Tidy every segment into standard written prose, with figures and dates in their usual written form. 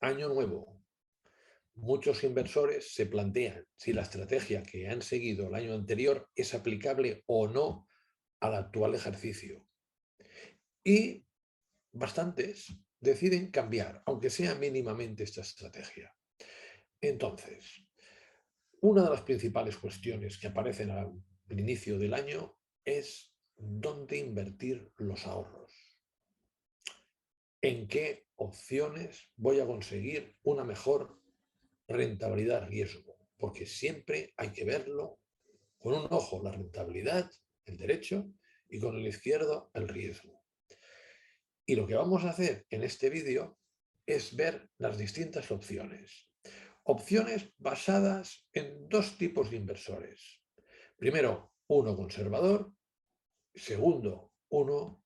año nuevo. Muchos inversores se plantean si la estrategia que han seguido el año anterior es aplicable o no al actual ejercicio. Y bastantes deciden cambiar, aunque sea mínimamente, esta estrategia. Entonces, una de las principales cuestiones que aparecen al inicio del año es dónde invertir los ahorros. ¿En qué opciones voy a conseguir una mejor rentabilidad-riesgo? Porque siempre hay que verlo con un ojo la rentabilidad, el derecho, y con el izquierdo el riesgo. Y lo que vamos a hacer en este vídeo es ver las distintas opciones. Opciones basadas en dos tipos de inversores. Primero, uno conservador. Segundo, uno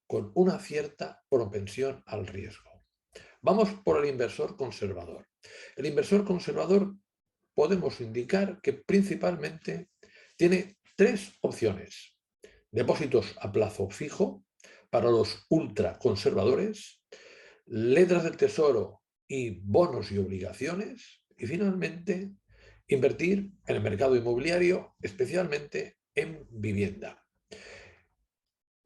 con una cierta propensión al riesgo. Vamos por el inversor conservador. El inversor conservador podemos indicar que principalmente tiene tres opciones. Depósitos a plazo fijo para los ultraconservadores, letras del tesoro y bonos y obligaciones, y finalmente invertir en el mercado inmobiliario, especialmente en vivienda.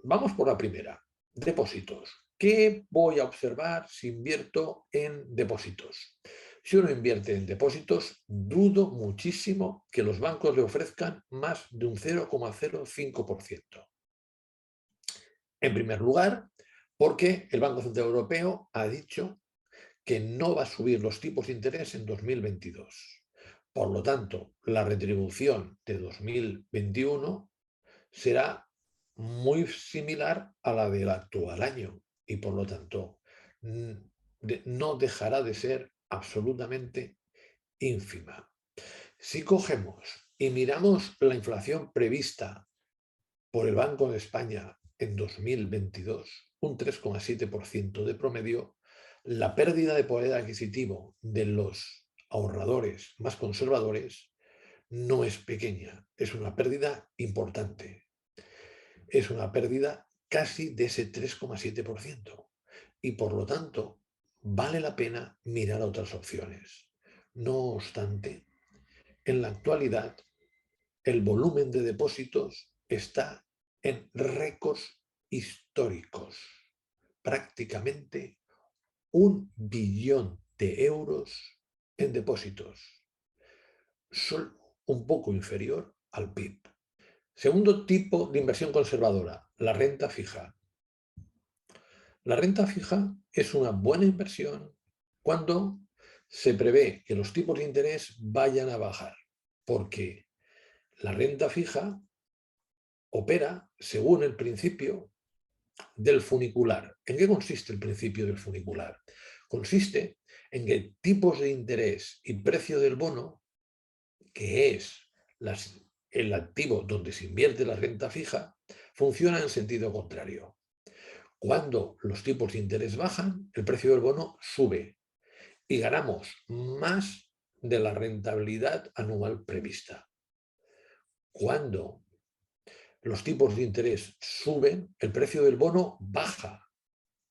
Vamos por la primera, depósitos. ¿Qué voy a observar si invierto en depósitos? Si uno invierte en depósitos, dudo muchísimo que los bancos le ofrezcan más de un 0,05%. En primer lugar, porque el Banco Central Europeo ha dicho que no va a subir los tipos de interés en 2022. Por lo tanto, la retribución de 2021 será muy similar a la del actual año y, por lo tanto, no dejará de ser absolutamente ínfima. Si cogemos y miramos la inflación prevista por el Banco de España en 2022, un 3,7% de promedio, la pérdida de poder adquisitivo de los ahorradores más conservadores no es pequeña, es una pérdida importante. Es una pérdida casi de ese 3,7%. Y por lo tanto, vale la pena mirar otras opciones. No obstante, en la actualidad, el volumen de depósitos está en récords históricos. Prácticamente 1 billón de euros en depósitos. Solo un poco inferior al PIB. Segundo tipo de inversión conservadora, la renta fija. La renta fija es una buena inversión cuando se prevé que los tipos de interés vayan a bajar, porque la renta fija opera según el principio del funicular. ¿En qué consiste el principio del funicular? Consiste en que tipos de interés y precio del bono, que es el activo donde se invierte la renta fija, funcionan en sentido contrario. Cuando los tipos de interés bajan, el precio del bono sube y ganamos más de la rentabilidad anual prevista. Cuando los tipos de interés suben, el precio del bono baja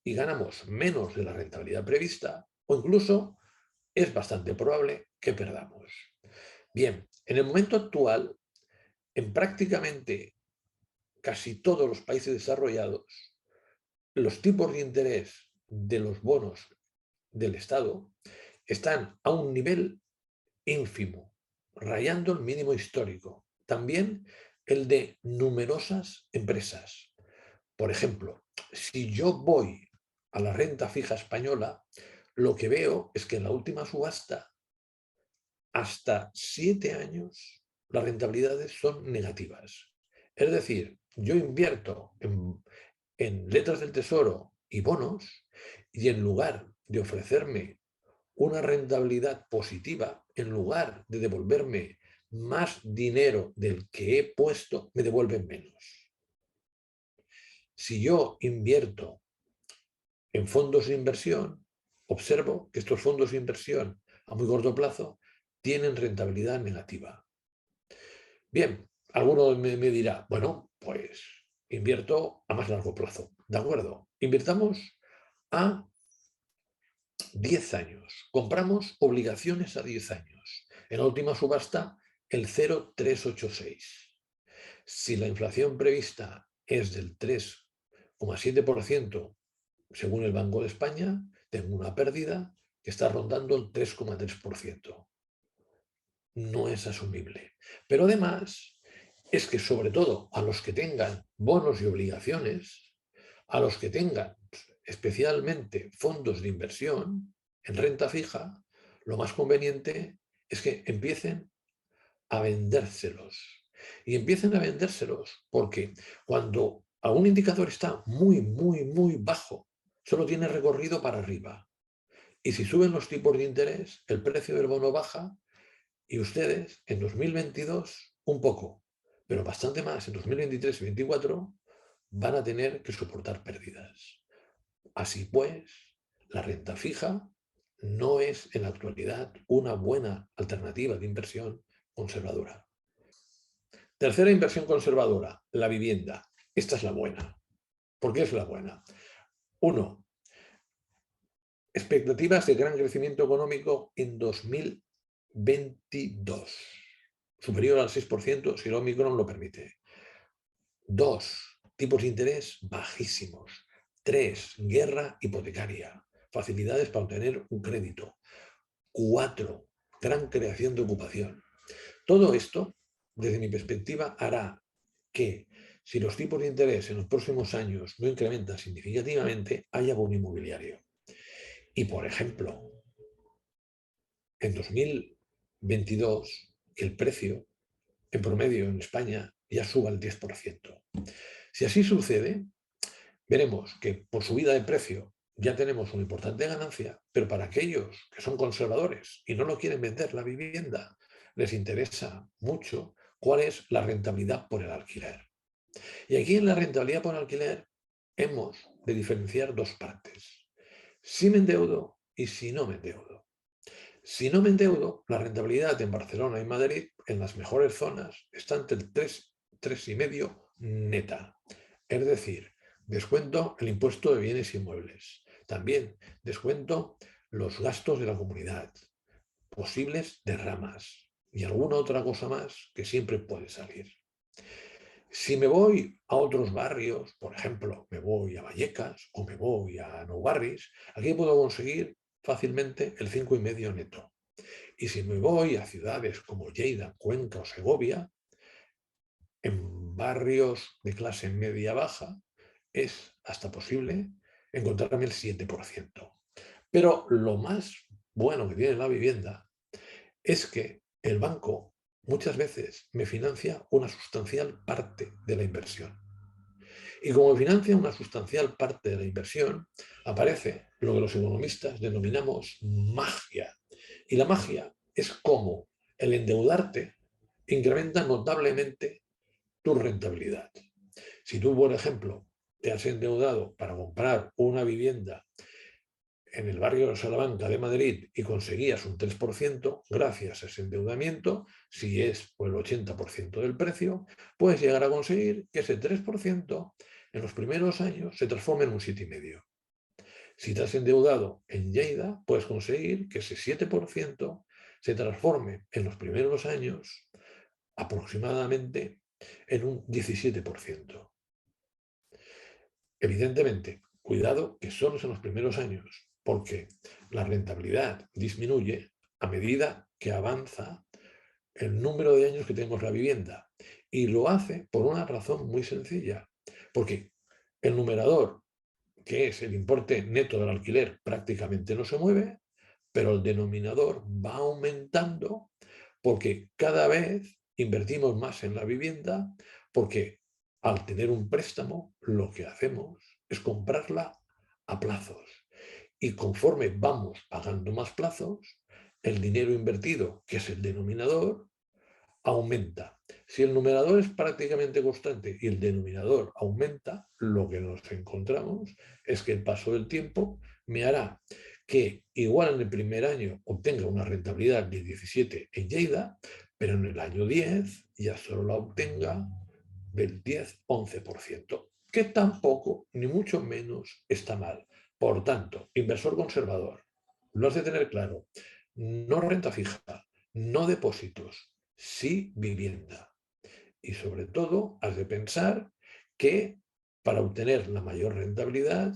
y ganamos menos de la rentabilidad prevista, o incluso es bastante probable que perdamos. Bien, en el momento actual, en prácticamente casi todos los países desarrollados, los tipos de interés de los bonos del Estado están a un nivel ínfimo, rayando el mínimo histórico. También el de numerosas empresas. Por ejemplo, si yo voy a la renta fija española, lo que veo es que en la última subasta, hasta 7 años, las rentabilidades son negativas. Es decir, yo invierto en letras del tesoro y bonos, y en lugar de ofrecerme una rentabilidad positiva, en lugar de devolverme más dinero del que he puesto, me devuelven menos. Si yo invierto en fondos de inversión, observo que estos fondos de inversión a muy corto plazo tienen rentabilidad negativa. Bien, alguno me dirá, bueno, pues invierto a más largo plazo. ¿De acuerdo? Invirtamos a 10 años. Compramos obligaciones a 10 años. En la última subasta, el 0,386. Si la inflación prevista es del 3,7%, según el Banco de España, tengo una pérdida que está rondando el 3,3%. No es asumible. Pero además, es que sobre todo a los que tengan bonos y obligaciones, a los que tengan especialmente fondos de inversión en renta fija, lo más conveniente es que empiecen a vendérselos. Y empiecen a vendérselos porque cuando algún indicador está muy, muy, muy bajo, solo tiene recorrido para arriba. Y si suben los tipos de interés, el precio del bono baja y ustedes en 2022 un poco, pero bastante más en 2023 y 2024 van a tener que soportar pérdidas. Así pues, la renta fija no es en la actualidad una buena alternativa de inversión conservadora. Tercera inversión conservadora, la vivienda. Esta es la buena. ¿Por qué es la buena? Uno, expectativas de gran crecimiento económico en 2022, superior al 6% si el Omicron lo permite. 2, tipos de interés bajísimos. 3, guerra hipotecaria, facilidades para obtener un crédito. 4, gran creación de ocupación. Todo esto, desde mi perspectiva, hará que si los tipos de interés en los próximos años no incrementan significativamente, haya bono inmobiliario. Y, por ejemplo, en 2022, el precio en promedio en España ya suba al 10%. Si así sucede, veremos que por subida de precio ya tenemos una importante ganancia, pero para aquellos que son conservadores y no lo quieren vender la vivienda, les interesa mucho cuál es la rentabilidad por el alquiler. Y aquí en la rentabilidad por alquiler hemos de diferenciar dos partes. Si me endeudo y si no me endeudo. Si no me endeudo, la rentabilidad en Barcelona y Madrid, en las mejores zonas, está entre el 3,5 neta. Es decir, descuento el impuesto de bienes inmuebles. También descuento los gastos de la comunidad, posibles derramas y alguna otra cosa más que siempre puede salir. Si me voy a otros barrios, por ejemplo, me voy a Vallecas o me voy a Nou Barris, aquí puedo conseguir fácilmente el 5,5 neto. Y si me voy a ciudades como Lleida, Cuenca o Segovia, en barrios de clase media-baja, es hasta posible encontrarme el 7%. Pero lo más bueno que tiene la vivienda es que el banco muchas veces me financia una sustancial parte de la inversión. Y como financia una sustancial parte de la inversión, aparece lo que los economistas denominamos magia. Y la magia es como el endeudarte incrementa notablemente tu rentabilidad. Si tú, por ejemplo, te has endeudado para comprar una vivienda en el barrio de Salamanca de Madrid y conseguías un 3%, gracias a ese endeudamiento, si es por el 80% del precio, puedes llegar a conseguir que ese 3% en los primeros años se transforme en un 7,5%. Si te has endeudado en Lleida, puedes conseguir que ese 7% se transforme en los primeros años aproximadamente en un 17%. Evidentemente, cuidado que solo es en los primeros años, porque la rentabilidad disminuye a medida que avanza el número de años que tenemos la vivienda. Y lo hace por una razón muy sencilla, porque el numerador, que es el importe neto del alquiler, prácticamente no se mueve, pero el denominador va aumentando porque cada vez invertimos más en la vivienda, porque al tener un préstamo lo que hacemos es comprarla a plazos. Y conforme vamos pagando más plazos, el dinero invertido, que es el denominador, aumenta. Si el numerador es prácticamente constante y el denominador aumenta, lo que nos encontramos es que el paso del tiempo me hará que igual en el primer año obtenga una rentabilidad de 17 en Lleida, pero en el año 10 ya solo la obtenga del 10-11%, que tampoco, ni mucho menos, está mal. Por tanto, inversor conservador, lo has de tener claro. No renta fija, no depósitos, sí vivienda. Y sobre todo, has de pensar que para obtener la mayor rentabilidad,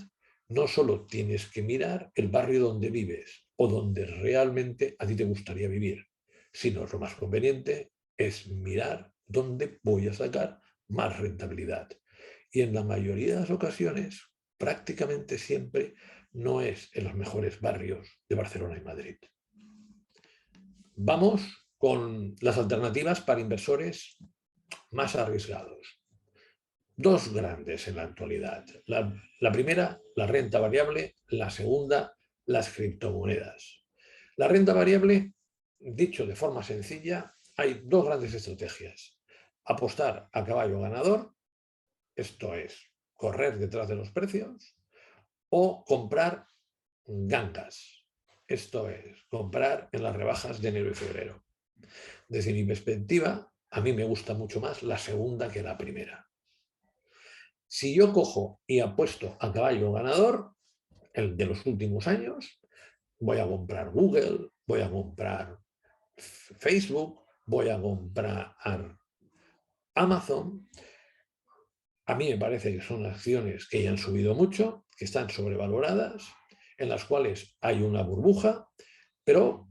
no solo tienes que mirar el barrio donde vives o donde realmente a ti te gustaría vivir, sino lo más conveniente es mirar dónde voy a sacar más rentabilidad. Y en la mayoría de las ocasiones, prácticamente siempre, no es en los mejores barrios de Barcelona y Madrid. Vamos con las alternativas para inversores más arriesgados. Dos grandes en la actualidad. La primera, la renta variable. La segunda, las criptomonedas. La renta variable, dicho de forma sencilla, hay dos grandes estrategias. Apostar a caballo ganador, esto es, correr detrás de los precios, o comprar gangas, esto es, comprar en las rebajas de enero y febrero. Desde mi perspectiva, a mí me gusta mucho más la segunda que la primera. Si yo cojo y apuesto a caballo ganador, el de los últimos años, voy a comprar Google, voy a comprar Facebook, voy a comprar Amazon. A mí me parece que son acciones que ya han subido mucho, que están sobrevaloradas, en las cuales hay una burbuja, pero,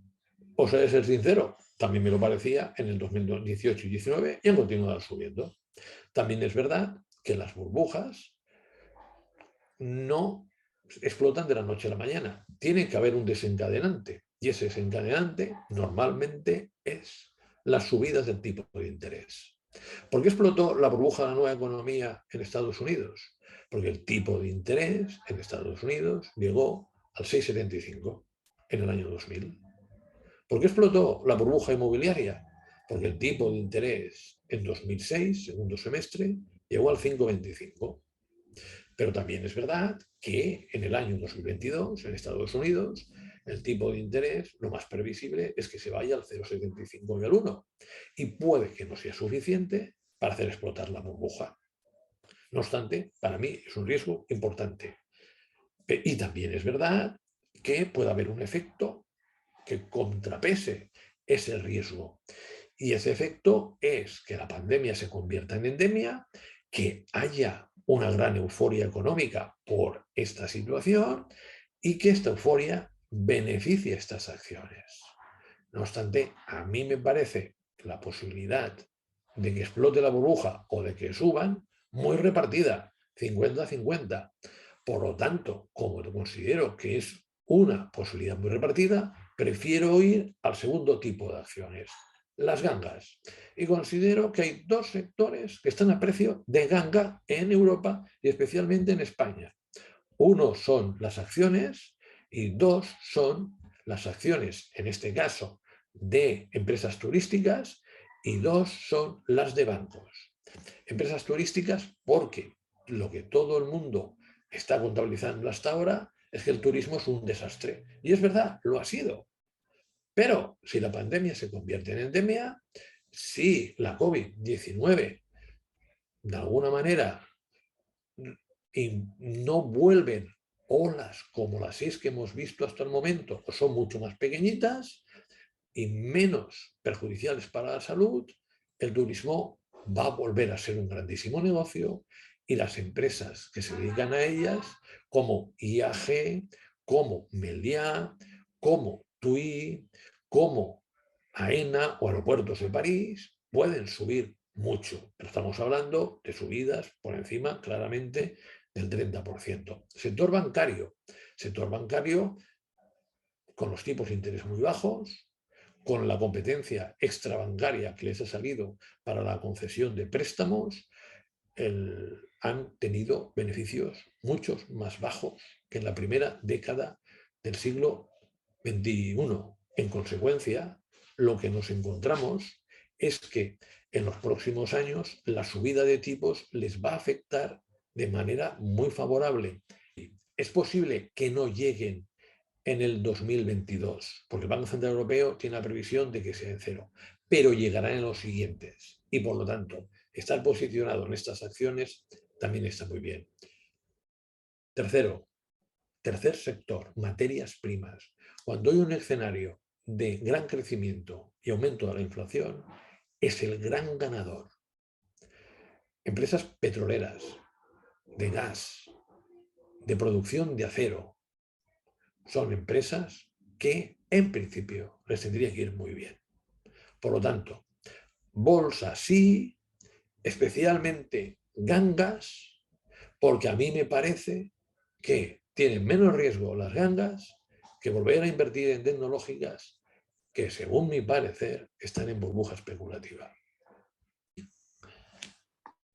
os he de ser sincero, también me lo parecía en el 2018 y 2019 y han continuado subiendo. También es verdad que las burbujas no explotan de la noche a la mañana. Tiene que haber un desencadenante y ese desencadenante normalmente es las subidas del tipo de interés. ¿Por qué explotó la burbuja de la nueva economía en Estados Unidos? Porque el tipo de interés en Estados Unidos llegó al 6,75 en el año 2000. ¿Por qué explotó la burbuja inmobiliaria? Porque el tipo de interés en 2006, segundo semestre, llegó al 5,25. Pero también es verdad que en el año 2022, en Estados Unidos, el tipo de interés, lo más previsible es que se vaya al 0,75 y al 1. Y puede que no sea suficiente para hacer explotar la burbuja. No obstante, para mí es un riesgo importante. Y también es verdad que puede haber un efecto que contrapese ese riesgo. Y ese efecto es que la pandemia se convierta en endemia, que haya una gran euforia económica por esta situación y que esta euforia beneficie estas acciones. No obstante, a mí me parece la posibilidad de que explote la burbuja o de que suban muy repartida, 50-50. Por lo tanto, como considero que es una posibilidad muy repartida, prefiero ir al segundo tipo de acciones, las gangas. Y considero que hay dos sectores que están a precio de ganga en Europa y especialmente en España. Uno son las acciones y dos son las acciones, en este caso, de empresas turísticas y dos son las de bancos. Empresas turísticas porque lo que todo el mundo está contabilizando hasta ahora es que el turismo es un desastre. Y es verdad, lo ha sido. Pero si la pandemia se convierte en endemia, si la COVID-19 de alguna manera y no vuelven olas como las 6 que hemos visto hasta el momento, o son mucho más pequeñitas y menos perjudiciales para la salud, el turismo va a volver a ser un grandísimo negocio y las empresas que se dedican a ellas, como IAG, como Meliá, como TUI, como AENA o Aeropuertos de París, pueden subir mucho. Pero estamos hablando de subidas por encima claramente del 30%. Sector bancario con los tipos de interés muy bajos, con la competencia extrabancaria que les ha salido para la concesión de préstamos, han tenido beneficios muchos más bajos que en la primera década del siglo XXI. En consecuencia, lo que nos encontramos es que en los próximos años la subida de tipos les va a afectar de manera muy favorable. Es posible que no lleguen en el 2022, porque el Banco Central Europeo tiene la previsión de que sea en cero, pero llegarán en los siguientes. Y por lo tanto, estar posicionado en estas acciones también está muy bien. Tercer sector, materias primas. cuando hay un escenario de gran crecimiento y aumento de la inflación, es el gran ganador. Empresas petroleras, de gas, de producción de acero, son empresas que en principio les tendría que ir muy bien. Por lo tanto, bolsa sí, especialmente gangas, porque a mí me parece que tienen menos riesgo las gangas que volver a invertir en tecnológicas que, según mi parecer, están en burbuja especulativa.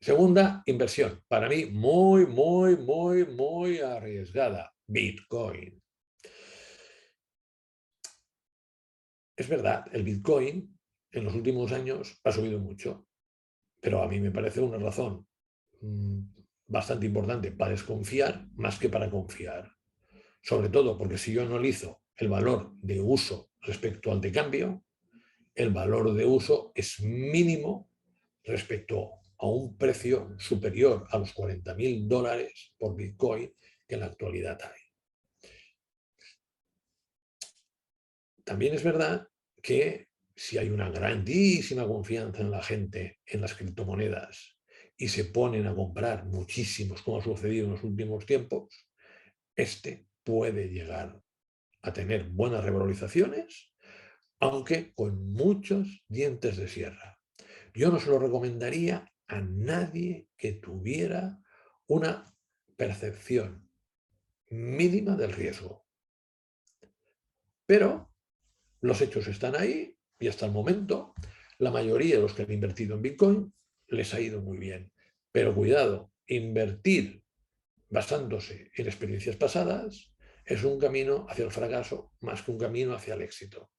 Segunda inversión, para mí muy arriesgada, Bitcoin. Es verdad, el Bitcoin en los últimos años ha subido mucho, pero a mí me parece una razón bastante importante para desconfiar más que para confiar. Sobre todo porque si yo analizo el valor de uso respecto al de cambio, el valor de uso es mínimo respecto a un precio superior a los $40.000 por Bitcoin que en la actualidad hay. También es verdad que si hay una grandísima confianza en la gente en las criptomonedas y se ponen a comprar muchísimos, como ha sucedido en los últimos tiempos, este puede llegar a tener buenas revalorizaciones, aunque con muchos dientes de sierra. Yo no se lo recomendaría a nadie que tuviera una percepción mínima del riesgo. Pero los hechos están ahí y hasta el momento la mayoría de los que han invertido en Bitcoin les ha ido muy bien. Pero cuidado, invertir basándose en experiencias pasadas es un camino hacia el fracaso más que un camino hacia el éxito.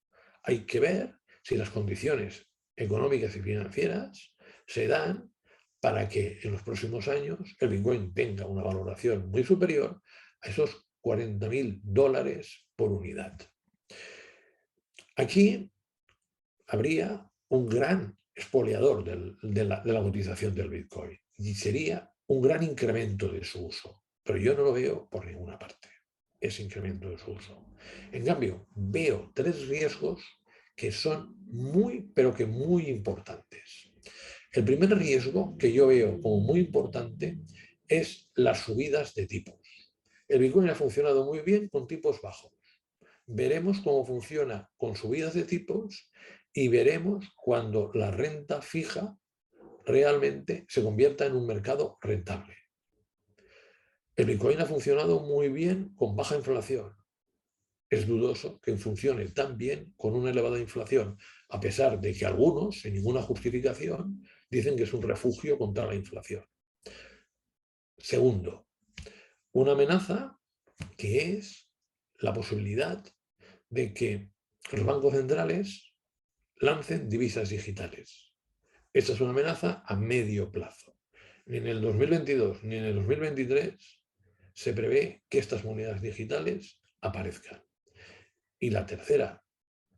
Hay que ver si las condiciones económicas y financieras se dan para que en los próximos años el Bitcoin tenga una valoración muy superior a esos $40.000 por unidad. Aquí habría un gran expoliador de la cotización del Bitcoin y sería un gran incremento de su uso, pero yo no lo veo por ninguna parte, ese incremento de su uso. En cambio, veo tres riesgos que son pero que muy importantes. El primer riesgo que yo veo como muy importante es las subidas de tipos. El Bitcoin ha funcionado muy bien con tipos bajos. Veremos cómo funciona con subidas de tipos y veremos cuando la renta fija realmente se convierta en un mercado rentable. El Bitcoin ha funcionado muy bien con baja inflación. Es dudoso que funcione tan bien con una elevada inflación, a pesar de que algunos, sin ninguna justificación, dicen que es un refugio contra la inflación. Segundo, una amenaza que es la posibilidad de que los bancos centrales lancen divisas digitales. Esta es una amenaza a medio plazo. Ni en el 2022 ni en el 2023 se prevé que estas monedas digitales aparezcan. Y la tercera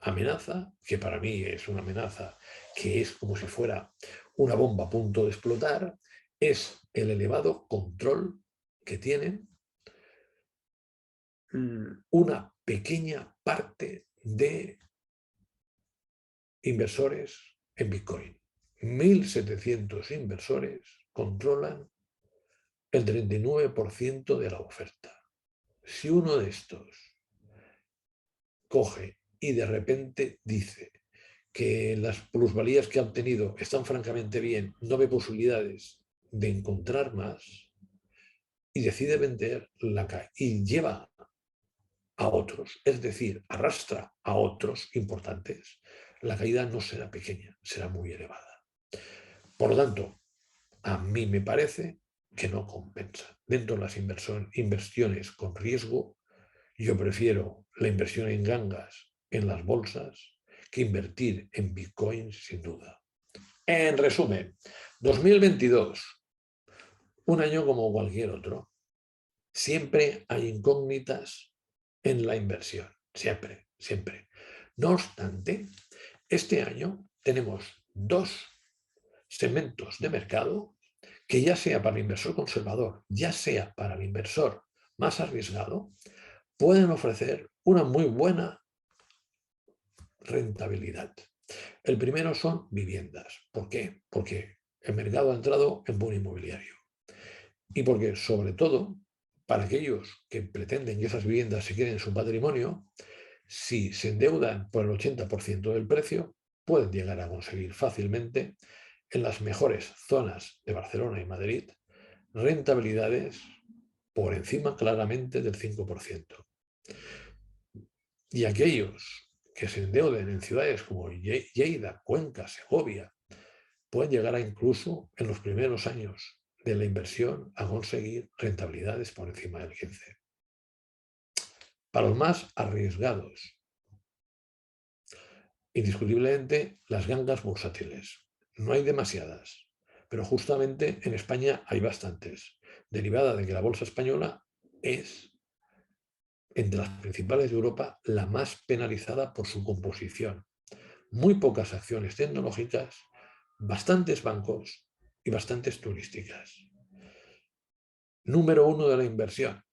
amenaza, que para mí es una amenaza que es como si fuera una bomba a punto de explotar, es el elevado control que tienen una pequeña parte de inversores en Bitcoin. 1.700 inversores controlan el 39% de la oferta. Si uno de estos coge y de repente dice que las plusvalías que ha obtenido están francamente bien, no ve posibilidades de encontrar más y decide vender y lleva a otros, es decir, arrastra a otros importantes, la caída no será pequeña, será muy elevada. Por lo tanto, a mí me parece que no compensa. Dentro de las inversiones con riesgo, yo prefiero la inversión en gangas, en las bolsas, que invertir en Bitcoin, sin duda. En resumen, 2022, un año como cualquier otro. Siempre hay incógnitas en la inversión, siempre, siempre. No obstante, este año tenemos dos segmentos de mercado que, ya sea para el inversor conservador, ya sea para el inversor más arriesgado, pueden ofrecer una muy buena rentabilidad. El primero son viviendas. ¿Por qué? Porque el mercado ha entrado en boom inmobiliario. Y porque, sobre todo, para aquellos que pretenden que esas viviendas se queden en su patrimonio, si se endeudan por el 80% del precio, pueden llegar a conseguir fácilmente en las mejores zonas de Barcelona y Madrid rentabilidades por encima claramente del 5%. Y aquellos que se endeuden en ciudades como Lleida, Cuenca, Segovia, pueden llegar a incluso en los primeros años de la inversión a conseguir rentabilidades por encima del 15%. Para los más arriesgados, indiscutiblemente las gangas bursátiles. No hay demasiadas, pero justamente en España hay bastantes, derivada de que la bolsa española es, entre las principales de Europa, la más penalizada por su composición. Muy pocas acciones tecnológicas, bastantes bancos y bastantes turísticas. Número 1 de la inversión.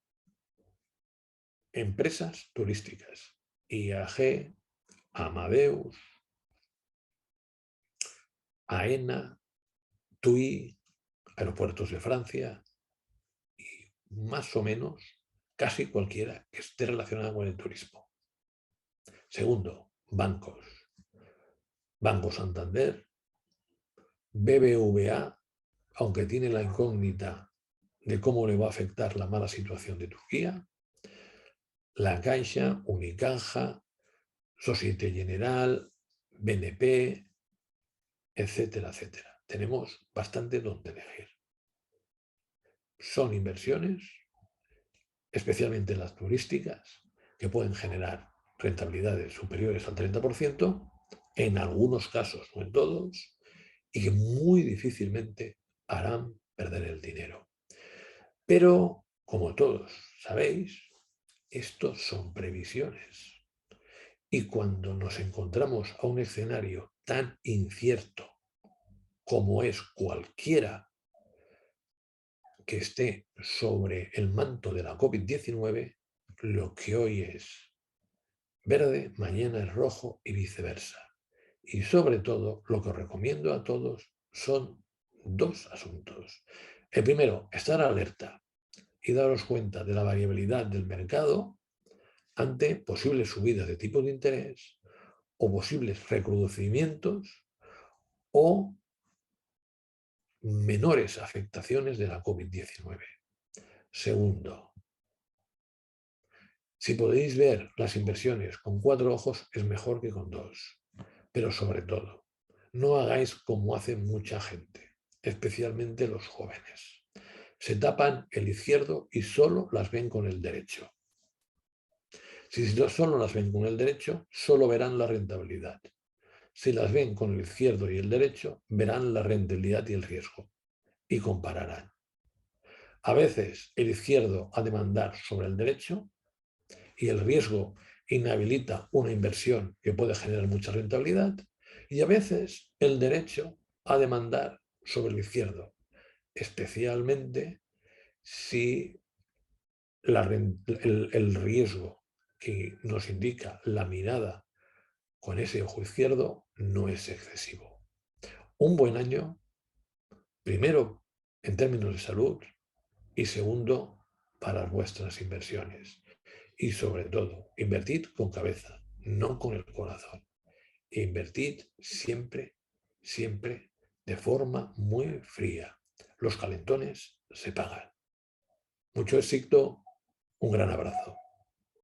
Empresas turísticas. IAG, Amadeus, AENA, TUI, Aeropuertos de Francia y más o menos casi cualquiera que esté relacionada con el turismo. Segundo, bancos. Banco Santander, BBVA, aunque tiene la incógnita de cómo le va a afectar la mala situación de Turquía, La Caixa, Unicaja, Societe Generale, BNP, etcétera, etcétera. Tenemos bastante donde elegir. Son inversiones, especialmente las turísticas, que pueden generar rentabilidades superiores al 30%, en algunos casos, no en todos, y que muy difícilmente harán perder el dinero. Pero, como todos sabéis, estos son previsiones. Y cuando nos encontramos a un escenario tan incierto como es cualquiera que esté sobre el manto de la COVID-19, lo que hoy es verde, mañana es rojo y viceversa. Y sobre todo, lo que os recomiendo a todos son dos asuntos. El primero, estar alerta y daros cuenta de la variabilidad del mercado ante posibles subidas de tipo de interés o posibles recrudecimientos o menores afectaciones de la COVID-19. Segundo, si podéis ver las inversiones con 4 ojos, es mejor que con 2. Pero sobre todo, no hagáis como hace mucha gente, especialmente los jóvenes. Se tapan el izquierdo y solo las ven con el derecho. Si solo las ven con el derecho, solo verán la rentabilidad. Si las ven con el izquierdo y el derecho, verán la rentabilidad y el riesgo y compararán. A veces el izquierdo ha de mandar sobre el derecho y el riesgo inhabilita una inversión que puede generar mucha rentabilidad, y a veces el derecho ha de mandar sobre el izquierdo, especialmente si el riesgo que nos indica la mirada con ese ojo izquierdo no es excesivo. Un buen año, primero en términos de salud y segundo para vuestras inversiones. Y sobre todo, invertid con cabeza, no con el corazón. Invertid siempre, siempre de forma muy fría. Los calentones se pagan. Mucho éxito, un gran abrazo.